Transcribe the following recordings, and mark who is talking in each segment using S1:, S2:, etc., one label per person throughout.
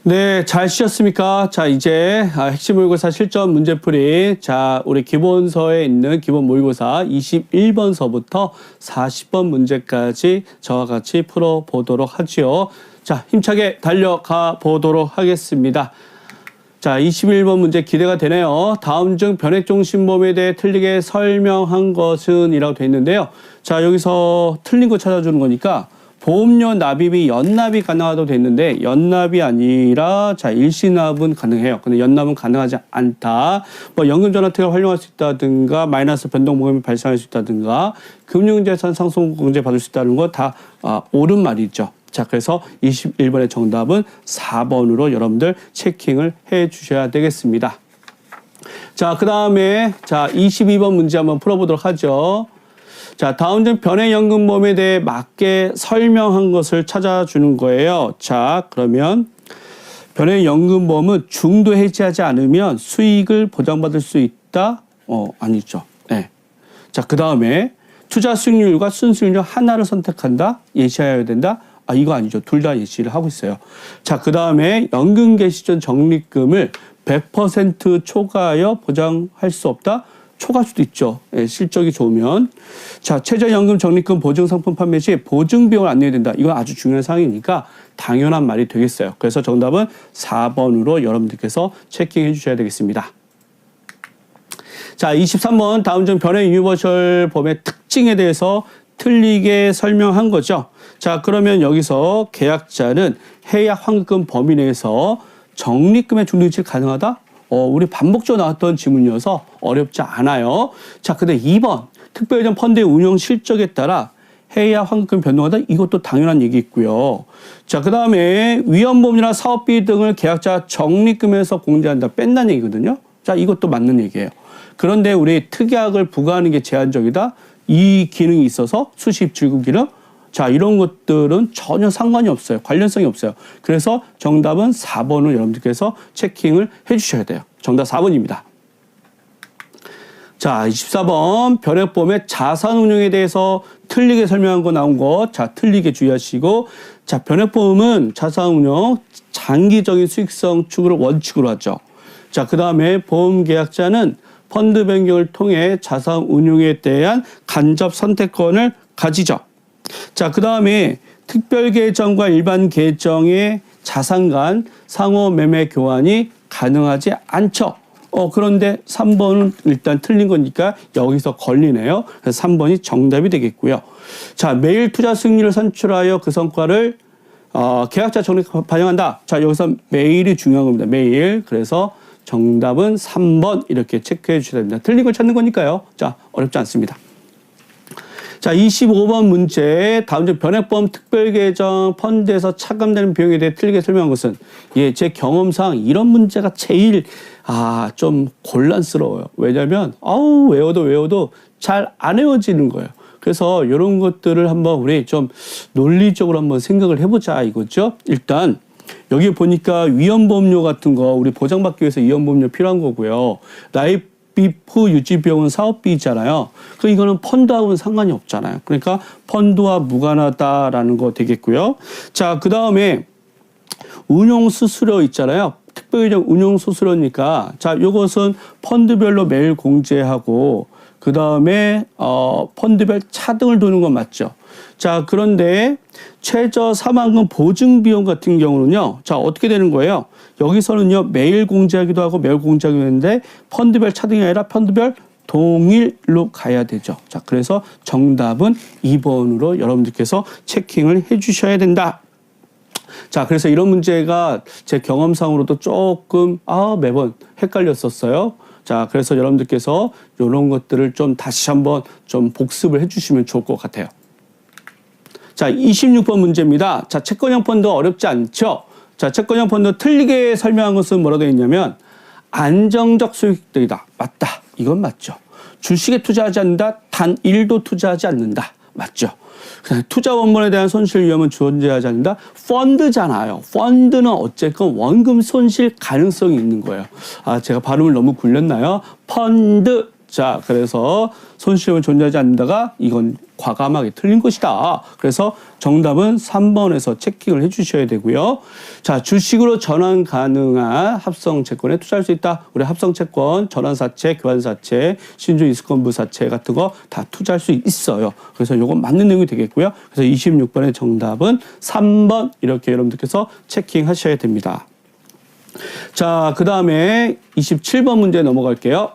S1: 네, 잘 쉬셨습니까? 자, 이제 핵심 모의고사 실전 문제풀이. 자, 우리 기본서에 있는 기본 모의고사 21번서부터 40번 문제까지 저와 같이 풀어보도록 하지요. 자, 힘차게 달려가 보도록 하겠습니다. 자, 21번 문제 기대가 되네요. 다음 중 변액종신보험에 대해 틀리게 설명한 것은 이라고 되어 있는데요. 자, 여기서 틀린 거 찾아주는 거니까 보험료 납입이 연납이 가능하다고 돼 있는데 연납이 아니라 자 일시납은 가능해요. 근데 연납은 가능하지 않다. 뭐 연금전환특약을 활용할 수 있다든가 마이너스 변동보험이 발생할 수 있다든가 금융재산 상속공제 받을 수 있다는 거 다 옳은 말이죠. 자, 그래서 21번의 정답은 4번으로 여러분들 체킹을 해 주셔야 되겠습니다. 자, 그 다음에 자 22번 문제 한번 풀어보도록 하죠. 자, 다음 중 변액연금보험에 대해 맞게 설명한 것을 찾아주는 거예요. 자, 그러면 변액연금보험은 중도 해지하지 않으면 수익을 보장받을 수 있다? 아니죠. 네. 자, 그 다음에 투자 수익률과 순수익률 하나를 선택한다? 예시해야 된다? 이거 아니죠. 둘 다 예시를 하고 있어요. 자, 그 다음에 연금 개시 전 적립금을 100% 초과하여 보장할 수 없다? 초과할 수도 있죠. 예, 실적이 좋으면. 자, 최저연금 적립금 보증상품 판매 시 보증비용을 안 내야 된다. 이건 아주 중요한 사항이니까 당연한 말이 되겠어요. 그래서 정답은 4번으로 여러분들께서 체킹해 주셔야 되겠습니다. 자, 23번 다음 중 변액 유니버셜 보험의 특징에 대해서 틀리게 설명한 거죠. 자, 그러면 여기서 계약자는 해약 환급금 범위 내에서 적립금의 중도이체가 가능하다? 우리 반복적으로 나왔던 지문이어서 어렵지 않아요. 자, 근데 2번 특별예정 펀드의 운영 실적에 따라 해약 환급금 변동하다? 이것도 당연한 얘기 있고요. 자, 그 다음에 위험보험이나 사업비 등을 계약자 적립금에서 공제한다. 뺀다는 얘기거든요. 자, 이것도 맞는 얘기예요. 그런데 우리 특약을 부과하는 게 제한적이다. 이 기능이 있어서 수십 출금 기능. 자, 이런 것들은 전혀 상관이 없어요. 관련성이 없어요. 그래서 정답은 4번을 여러분들께서 체킹을 해 주셔야 돼요. 정답 4번입니다. 자, 24번 변액보험의 자산운용에 대해서 틀리게 설명한 거 나온 거. 자, 틀리게 주의하시고. 자, 변액보험은 자산운용 장기적인 수익성 추구를 원칙으로 하죠. 자, 그 다음에 보험계약자는 펀드 변경을 통해 자산운용에 대한 간접 선택권을 가지죠. 자, 그 다음에 특별 계정과 일반 계정의 자산 간 상호 매매 교환이 가능하지 않죠. 그런데 3번은 일단 틀린 거니까 여기서 걸리네요. 그래서 3번이 정답이 되겠고요. 자, 매일 투자 수익률을 산출하여 그 성과를 계약자 적립 반영한다. 자, 여기서 매일이 중요한 겁니다. 매일. 그래서 정답은 3번 이렇게 체크해 주셔야 됩니다. 틀린 걸 찾는 거니까요. 자, 어렵지 않습니다. 자, 25번 문제. 다음 중 변액보험 특별계정 펀드에서 차감되는 비용에 대해 틀리게 설명한 것은 제 경험상 이런 문제가 제일 좀 곤란스러워요. 왜냐면 외워도 잘 안 외워지는 거예요. 그래서 이런 것들을 한번 우리 좀 논리적으로 한번 생각을 해보자 이거죠. 일단 여기 보니까 위험보험료 같은 거 우리 보장받기 위해서 위험보험료 필요한 거고요. 라이프 유지비용은 사업비잖아요. 이거는 펀드하고는 상관이 없잖아요. 그러니까 펀드와 무관하다라는 거 되겠고요. 자, 그 다음에 운용수수료 있잖아요. 특별계정 운용수수료니까 자, 요것은 펀드별로 매일 공제하고 그 다음에 펀드별 차등을 두는 건 맞죠. 자, 그런데 최저 사망금 보증비용 같은 경우는요. 자, 어떻게 되는 거예요? 여기서는요. 매일 공제하기도 하고 매일 공제하기도 하는데 펀드별 차등이 아니라 펀드별 동일로 가야 되죠. 자, 그래서 정답은 2번으로 여러분들께서 체킹을 해 주셔야 된다. 자, 그래서 이런 문제가 제 경험상으로도 조금 매번 헷갈렸었어요. 자, 그래서 여러분들께서 이런 것들을 좀 다시 한번 좀 복습을 해 주시면 좋을 것 같아요. 자, 26번 문제입니다. 자, 채권형 펀드 어렵지 않죠? 자, 채권형 펀드 틀리게 설명한 것은 뭐라고 되어 있냐면 안정적 수익들이다. 맞다. 이건 맞죠. 주식에 투자하지 않는다. 단 1도 투자하지 않는다. 맞죠. 투자 원본에 대한 손실 위험은 존재하지 않는다. 펀드잖아요. 펀드는 어쨌건 원금 손실 가능성이 있는 거예요. 제가 발음을 너무 굴렸나요? 펀드. 자, 그래서 손실은 존재하지 않는다가 이건 과감하게 틀린 것이다. 그래서 정답은 3번에서 체킹을 해주셔야 되고요. 자, 주식으로 전환 가능한 합성채권에 투자할 수 있다. 우리 합성채권, 전환사채, 교환사채, 신주이스건부사채 같은 거 다 투자할 수 있어요. 그래서 이건 맞는 내용이 되겠고요. 그래서 26번의 정답은 3번 이렇게 여러분들께서 체킹하셔야 됩니다. 자, 그 다음에 27번 문제 넘어갈게요.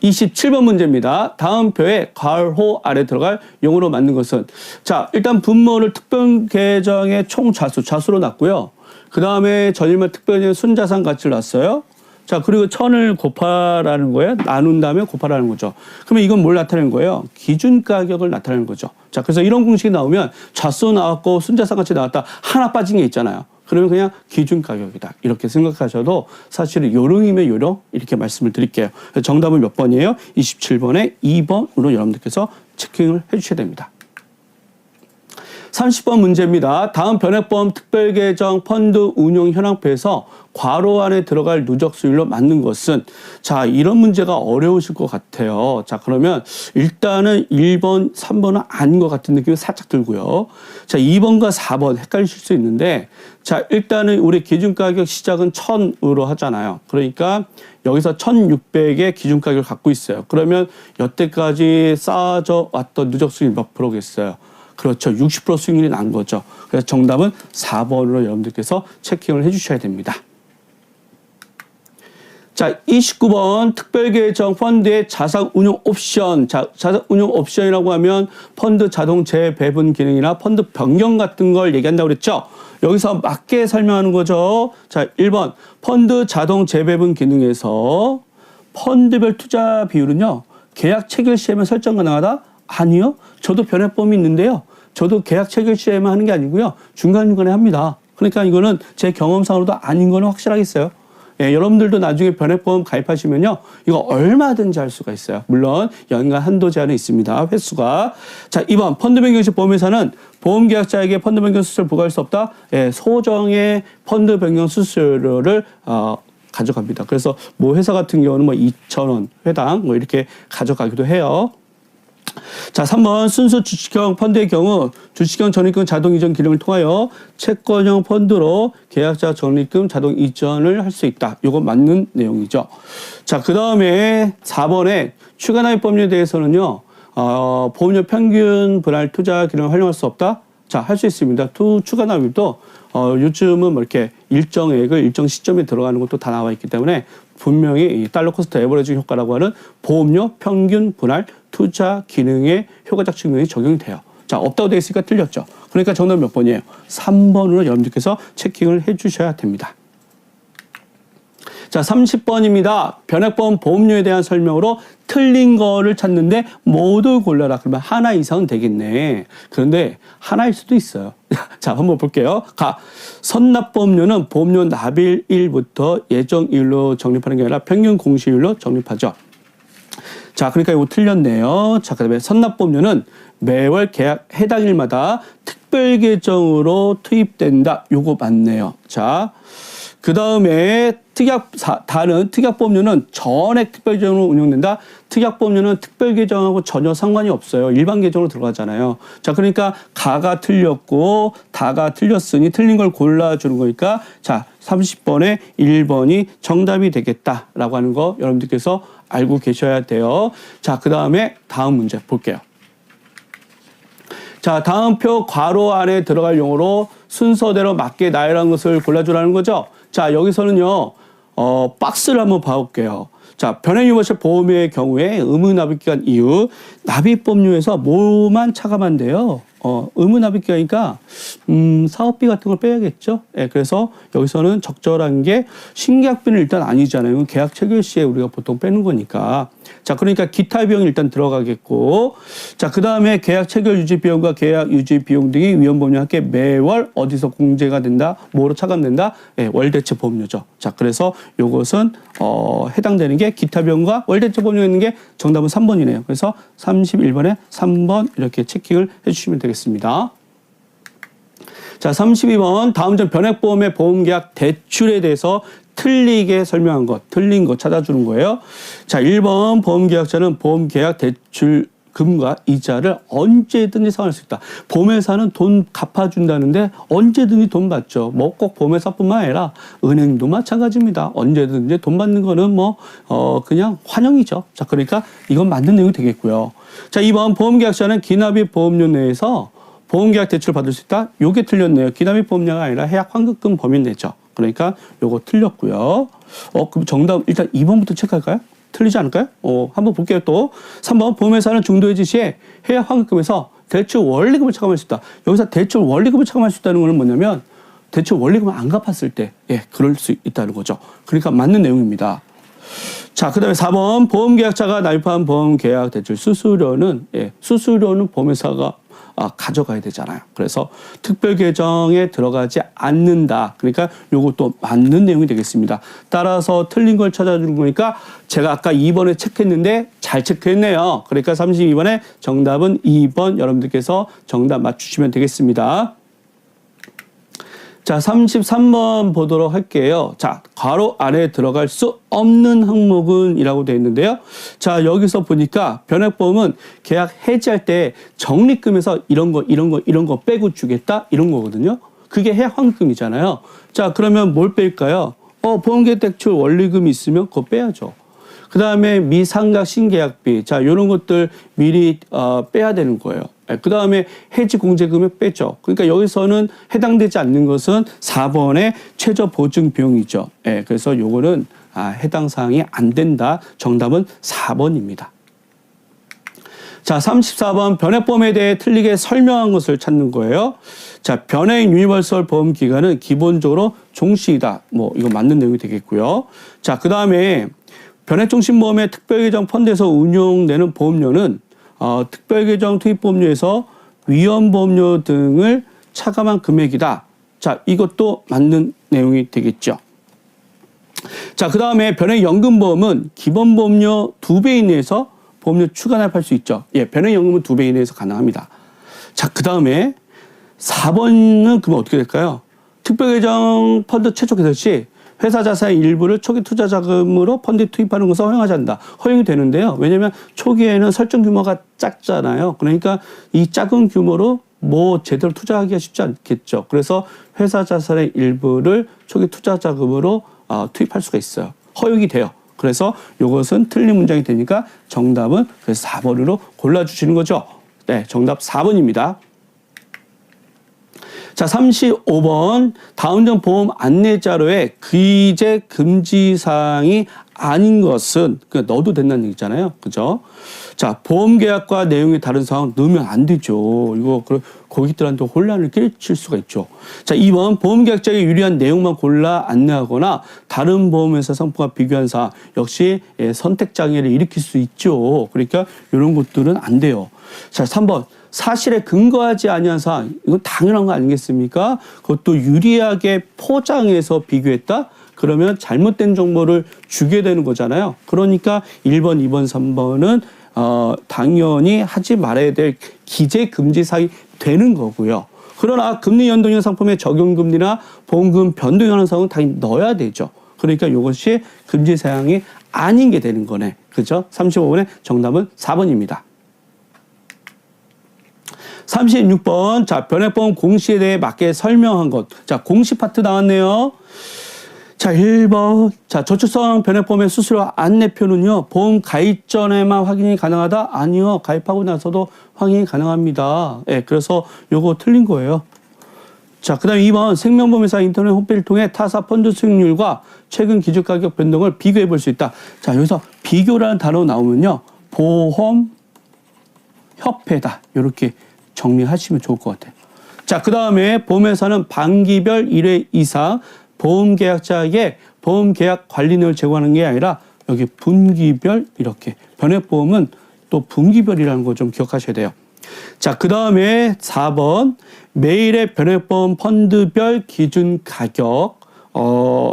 S1: 27번 문제입니다. 다음 표에 괄호 아래 들어갈 용어로 맞는 것은, 자, 일단 분모를 특별 계정의 총 좌수로 놨고요. 그 다음에 전일말 특별계정 순자산 가치를 놨어요. 자, 그리고 1000을 곱하라는 거예요. 나눈 다음에 곱하라는 거죠. 그러면 이건 뭘 나타내는 거예요? 기준 가격을 나타내는 거죠. 자, 그래서 이런 공식이 나오면 좌수 나왔고 순자산 가치 나왔다. 하나 빠진 게 있잖아요. 그러면 그냥 기준 가격이다. 이렇게 생각하셔도 사실은 요령이면 요령 이렇게 말씀을 드릴게요. 정답은 몇 번이에요? 27번에 2번으로 여러분들께서 체킹을 해주셔야 됩니다. 30번 문제입니다. 다음 변액보험 특별계정 펀드 운용 현황표에서 괄호 안에 들어갈 누적 수율로 맞는 것은, 자, 이런 문제가 어려우실 것 같아요. 자, 그러면 일단은 1번, 3번은 아닌 것 같은 느낌이 살짝 들고요. 자, 2번과 4번 헷갈리실 수 있는데, 자, 일단은 우리 기준가격 시작은 1000으로 하잖아요. 그러니까 여기서 1600의 기준가격을 갖고 있어요. 그러면 여태까지 쌓아져 왔던 누적 수익 몇 프로겠어요? 그렇죠. 60% 수익률이 난 거죠. 그래서 정답은 4번으로 여러분들께서 체킹을 해주셔야 됩니다. 자, 29번 특별계정 펀드의 자산운용 옵션. 자, 자산운용 옵션이라고 하면 펀드 자동 재배분 기능이나 펀드 변경 같은 걸 얘기한다고 그랬죠. 여기서 맞게 설명하는 거죠. 자, 1번 펀드 자동 재배분 기능에서 펀드별 투자 비율은요, 계약 체결 시에만 설정 가능하다? 아니요. 저도 변액보험이 있는데요. 저도 계약 체결 시에만 하는 게 아니고요. 중간중간에 합니다. 그러니까 이거는 제 경험상으로도 아닌 거는 확실하겠어요. 예, 여러분들도 나중에 변액보험 가입하시면요, 이거 얼마든지 할 수가 있어요. 물론 연간 한도 제한은 있습니다. 횟수가. 자, 2번 펀드 변경 시 보험회사는 보험계약자에게 펀드 변경 수수료를 부과할 수 없다. 예, 소정의 펀드 변경 수수료를 가져갑니다. 그래서 뭐 회사 같은 경우는 뭐 2,000원 회당 뭐 이렇게 가져가기도 해요. 자, 3번 순수 주식형 펀드의 경우 주식형 적립금 자동 이전 기능을 통하여 채권형 펀드로 계약자 적립금 자동 이전을 할 수 있다. 이거 맞는 내용이죠. 자, 그 다음에 4번에 추가납입 법률에 대해서는요, 보험료 평균 분할 투자 기능을 활용할 수 없다. 자, 할 수 있습니다. 추가납입도 요즘은 뭐 이렇게 일정액을 일정 시점에 들어가는 것도 다 나와 있기 때문에 분명히 이 달러 코스트 에버리지 효과라고 하는 보험료 평균 분할 투자 기능의 효과적 측면이 적용이 돼요. 자, 없다고 되어 있으니까 틀렸죠. 그러니까 정답 몇 번이에요? 3번으로 여러분들께서 체킹을 해 주셔야 됩니다. 자, 30번입니다. 변액보험 보험료에 대한 설명으로 틀린 거를 찾는데 모두 골라라. 그러면 하나 이상은 되겠네. 그런데 하나일 수도 있어요. 자, 한번 볼게요. 선납보험료는 보험료 납일일부터 예정일로 적립하는 게 아니라 평균 공시일로 적립하죠. 자, 그러니까 이거 틀렸네요. 자, 그 다음에 선납보험료는 매월 계약 해당 일마다 특별 계정으로 투입된다. 요거 맞네요. 자, 그 다음에 다른 특약보험료는 전액 특별계정으로 운용된다. 특약보험료는 특별계정하고 전혀 상관이 없어요. 일반 계정으로 들어가잖아요. 자, 그러니까 가가 틀렸고 다가 틀렸으니 틀린 걸 골라주는 거니까, 자, 30번에 1번이 정답이 되겠다라고 하는 거 여러분들께서 알고 계셔야 돼요. 자, 그 다음에 다음 문제 볼게요. 자, 다음 표 괄호 안에 들어갈 용어로 순서대로 맞게 나열한 것을 골라주라는 거죠. 자, 여기서는요, 박스를 한번 봐볼게요. 자, 변액유보세 보험의 경우에 의무납입기간 이후 납입법률에서 뭐만 차감하면 돼요? 의무납입기간이니까 사업비 같은 걸 빼야겠죠. 예, 그래서 여기서는 적절한 게 신계약비는 일단 아니잖아요. 계약 체결 시에 우리가 보통 빼는 거니까. 자, 그러니까 기타 비용이 일단 들어가겠고, 자, 그 다음에 계약 체결 유지 비용과 계약 유지 비용 등이 위험보험료와 함께 매월 어디서 공제가 된다, 뭐로 차감된다? 예, 월대체 보험료죠. 자, 그래서 요것은 해당되는 게 기타 비용과 월대체 보험료가 있는 게 정답은 3번이네요. 그래서 31번에 3번 이렇게 체킹을 해주시면 되겠습니다. 자, 32번 다음 점 변액보험의 보험계약 대출에 대해서 틀리게 설명한 것, 틀린 거 찾아주는 거예요. 자, 1번 보험계약자는 보험계약 대출금과 이자를 언제든지 상환할 수 있다. 보험회사는 돈 갚아준다는데 언제든지 돈 받죠. 뭐 꼭 보험회사뿐만 아니라 은행도 마찬가지입니다. 언제든지 돈 받는 거는 그냥 환영이죠. 자, 그러니까 이건 맞는 내용이 되겠고요. 자, 2번 보험계약자는 기납입 보험료 내에서 보험계약 대출 받을 수 있다. 요게 틀렸네요. 기납입 보험료가 아니라 해약 환급금 범위 내죠. 그러니까 요거 틀렸고요. 그럼 정답 일단 2번부터 체크할까요? 틀리지 않을까요? 한번 볼게요. 또 3번 보험회사는 중도해지 시에 해약 환급금에서 대출 원리금을 차감할 수 있다. 여기서 대출 원리금을 차감할 수 있다는 것은 뭐냐면 대출 원리금을 안 갚았을 때 그럴 수 있다는 거죠. 그러니까 맞는 내용입니다. 자, 그 다음에 4번 보험계약자가 납입한 보험계약 대출 수수료는 보험회사가 가져가야 되잖아요. 그래서 특별 계정에 들어가지 않는다. 그러니까 요것도 맞는 내용이 되겠습니다. 따라서 틀린 걸 찾아주는 거니까 제가 아까 2번에 체크했는데 잘 체크했네요. 그러니까 32번에 정답은 2번 여러분들께서 정답 맞추시면 되겠습니다. 자, 33번 보도록 할게요. 자, 괄호 안에 들어갈 수 없는 항목은 이라고 되어 있는데요. 자, 여기서 보니까 변액보험은 계약 해지할 때 적립금에서 이런 거 빼고 주겠다 이런 거거든요. 그게 해약 환급금이잖아요. 자, 그러면 뭘 뺄까요? 보험계약 대출 원리금이 있으면 그거 빼야죠. 그 다음에 미상각 신계약비. 자, 요런 것들 미리 빼야 되는 거예요. 그 다음에 해지 공제금을 빼죠. 그러니까 여기서는 해당되지 않는 것은 4번의 최저 보증 비용이죠. 그래서 요거는 해당 사항이 안 된다. 정답은 4번입니다. 자, 34번 변액보험에 대해 틀리게 설명한 것을 찾는 거예요. 자, 변액 유니버설 보험 기간은 기본적으로 종시이다. 이거 맞는 내용이 되겠고요. 자, 그 다음에 변액종신보험의 특별계정 펀드에서 운용되는 보험료는 특별계정 투입보험료에서 위험보험료 등을 차감한 금액이다. 자, 이것도 맞는 내용이 되겠죠. 자, 그 다음에 변액연금보험은 기본보험료 2배 이내에서 보험료 추가 납입할 수 있죠. 변액연금은 2배 이내에서 가능합니다. 자, 그 다음에 4번은 그러면 어떻게 될까요? 특별계정 펀드 최초 개설 시 회사 자산의 일부를 초기 투자 자금으로 펀드에 투입하는 것을 허용하지 않는다. 허용이 되는데요. 왜냐하면 초기에는 설정 규모가 작잖아요. 그러니까 이 작은 규모로 제대로 투자하기가 쉽지 않겠죠. 그래서 회사 자산의 일부를 초기 투자 자금으로 투입할 수가 있어요. 허용이 돼요. 그래서 이것은 틀린 문장이 되니까 정답은 그래서 4번으로 골라주시는 거죠. 네, 정답 4번입니다. 자, 35번 다음 점 보험 안내 자료에 기재 금지 사항이 아닌 것은 넣어도 된다는 얘기잖아요. 그죠? 자, 보험 계약과 내용이 다른 사항 넣으면 안 되죠. 이거 고객들한테 혼란을 끼칠 수가 있죠. 자, 2번 보험 계약자에게 유리한 내용만 골라 안내하거나 다른 보험회사 상품과 비교한 사항 역시 선택 장애를 일으킬 수 있죠. 그러니까 이런 것들은 안 돼요. 자, 3번 사실에 근거하지 아니한 사항, 이건 당연한 거 아니겠습니까? 그것도 유리하게 포장해서 비교했다? 그러면 잘못된 정보를 주게 되는 거잖아요. 그러니까 1번, 2번, 3번은 당연히 하지 말아야 될 기재 금지 사항이 되는 거고요. 그러나 금리 연동형 상품의 적용금리나 보험금 변동하는 사항은 당연히 넣어야 되죠. 그러니까 이것이 금지 사항이 아닌 게 되는 거네. 그죠? 35번의 정답은 4번입니다. 36번. 자, 변액보험 공시에 대해 맞게 설명한 것. 자, 공시 파트 나왔네요. 자, 1번. 자, 저축성 변액보험의 수수료 안내표는요, 보험 가입 전에만 확인이 가능하다? 아니요. 가입하고 나서도 확인이 가능합니다. 그래서 요거 틀린 거예요. 자, 그 다음에 2번. 생명보험회사 인터넷 홈페이지를 통해 타사 펀드 수익률과 최근 기준 가격 변동을 비교해 볼 수 있다. 자, 여기서 비교라는 단어 나오면요, 보험협회다. 요렇게 정리하시면 좋을 것 같아요. 자, 그 다음에 보험회사는 반기별 1회 이상 보험계약자에게 보험계약 관리인을 제공하는 게 아니라 여기 분기별 이렇게 변액보험은 또 분기별이라는 거 좀 기억하셔야 돼요. 자, 그 다음에 4번 매일의 변액보험 펀드별 기준 가격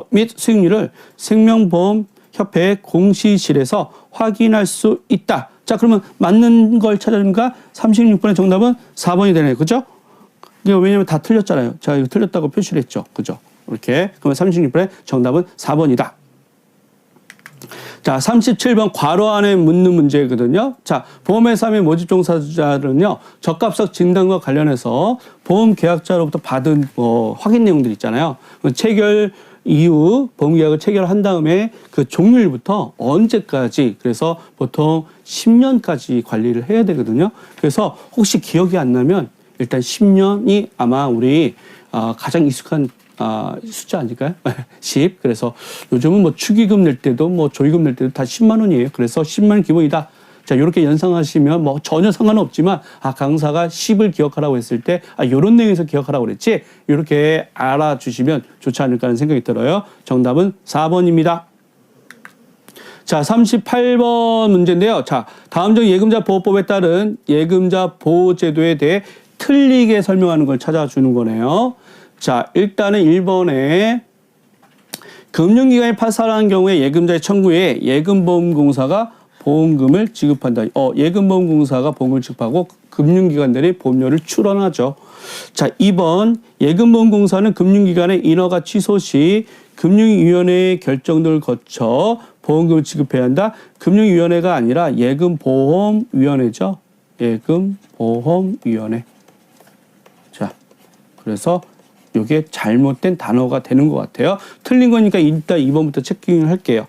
S1: 및 수익률을 생명보험협회 공시실에서 확인할 수 있다. 자, 그러면 맞는 걸 찾아주니까 36번의 정답은 4번이 되네요. 그죠? 왜냐면 다 틀렸잖아요. 자, 이거 틀렸다고 표시를 했죠. 그죠? 이렇게. 그러면 36번의 정답은 4번이다. 자, 37번 괄호 안에 묻는 문제거든요. 자, 보험회사 및 모집 종사자는요, 적합성 진단과 관련해서 보험 계약자로부터 받은 확인 내용들 있잖아요. 체결 이후 보험계약을 체결한 다음에 그 종료일부터 언제까지, 그래서 보통 10년까지 관리를 해야 되거든요. 그래서 혹시 기억이 안 나면 일단 10년이 아마 우리 가장 익숙한 숫자 아닐까요? 10. 그래서 요즘은 뭐 축의금 낼 때도 뭐 조의금 낼 때도 다 10만 원이에요. 그래서 10만 원 기본이다. 자, 이렇게 연상하시면 뭐 전혀 상관없지만, 강사가 10을 기억하라고 했을 때, 요런 내용에서 기억하라고 그랬지? 이렇게 알아주시면 좋지 않을까 하는 생각이 들어요. 정답은 4번입니다. 자, 38번 문제인데요. 자, 다음 중 예금자 보호법에 따른 예금자 보호제도에 대해 틀리게 설명하는 걸 찾아주는 거네요. 자, 일단은 1번에 금융기관이 파산한 경우에 예금자의 청구에 예금보험공사가 보험금을 지급한다. 예금보험공사가 보험을 지급하고 금융기관들이 보험료를 출원하죠. 자, 2번 예금보험공사는 금융기관의 인허가 취소 시 금융위원회의 결정들을 거쳐 보험금을 지급해야 한다. 금융위원회가 아니라 예금보험위원회죠. 예금보험위원회. 자, 그래서 이게 잘못된 단어가 되는 것 같아요. 틀린 거니까 일단 2번부터 체킹을 할게요.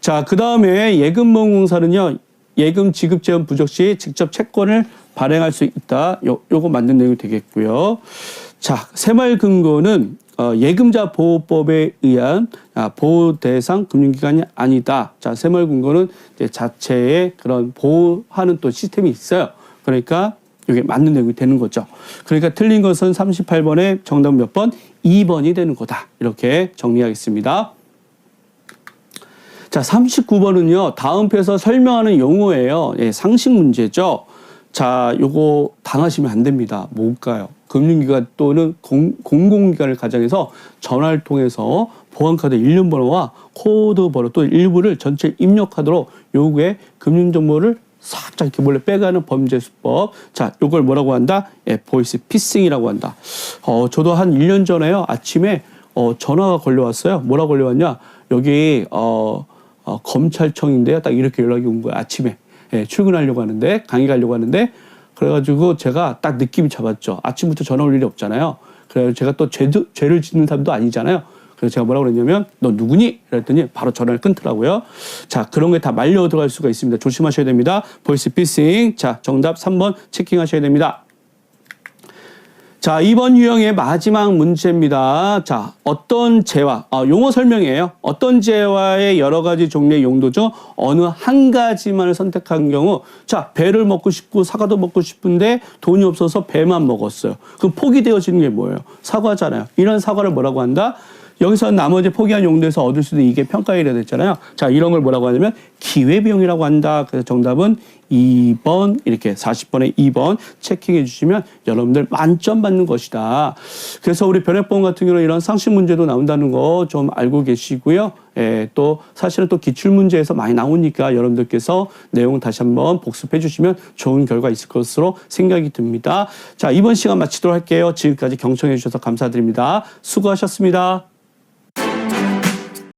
S1: 자, 그 다음에 예금보험공사는요, 예금 지급 재원 부족 시 직접 채권을 발행할 수 있다. 요거 맞는 내용이 되겠고요. 자, 새마을 금고는 예금자 보호법에 의한 보호 대상 금융기관이 아니다. 자, 새마을 금고는 이제 자체의 그런 보호하는 또 시스템이 있어요. 그러니까 이게 맞는 내용이 되는 거죠. 그러니까 틀린 것은 38번의 정답 몇 번? 2번이 되는 거다. 이렇게 정리하겠습니다. 자, 39번은요. 다음 표에서 설명하는 용어예요. 상식 문제죠. 자, 요거 당하시면 안 됩니다. 뭘까요? 금융기관 또는 공공기관을 가정해서 전화를 통해서 보안카드 1년 번호와 코드 번호 또 일부를 전체 입력하도록 요구에 금융정보를 살짝 이렇게 몰래 빼가는 범죄 수법. 자, 요걸 뭐라고 한다? 보이스 피싱이라고 한다. 저도 한 1년 전에요. 아침에 전화가 걸려왔어요. 뭐라고 걸려왔냐? 여기 검찰청인데요. 딱 이렇게 연락이 온 거예요. 아침에. 출근하려고 하는데, 강의 가려고 하는데, 그래가지고 제가 딱 느낌이 잡았죠. 아침부터 전화 올 일이 없잖아요. 그래서 제가 또 죄를 짓는 사람도 아니잖아요. 그래서 제가 뭐라고 그랬냐면, 너 누구니? 그랬더니 바로 전화를 끊더라고요. 자, 그런 게 다 말려 들어갈 수가 있습니다. 조심하셔야 됩니다. 보이스 피싱. 자, 정답 3번 체킹하셔야 됩니다. 자, 이번 유형의 마지막 문제입니다. 자, 어떤 재화, 용어 설명이에요. 어떤 재화의 여러 가지 종류의 용도 중 어느 한 가지만을 선택한 경우, 자, 배를 먹고 싶고 사과도 먹고 싶은데 돈이 없어서 배만 먹었어요. 그럼 포기되어지는 게 뭐예요? 사과잖아요. 이런 사과를 뭐라고 한다? 여기서 나머지 포기한 용도에서 얻을 수 있는 이게 평가일이 됐잖아요. 자, 이런 걸 뭐라고 하냐면 기회비용이라고 한다. 그래서 정답은 2번, 이렇게 40번에 2번 체킹해 주시면 여러분들 만점 받는 것이다. 그래서 우리 변액보험 같은 경우는 이런 상식 문제도 나온다는 거 좀 알고 계시고요. 또 사실은 또 기출문제에서 많이 나오니까 여러분들께서 내용 다시 한번 복습해 주시면 좋은 결과 있을 것으로 생각이 듭니다. 자, 이번 시간 마치도록 할게요. 지금까지 경청해 주셔서 감사드립니다. 수고하셨습니다.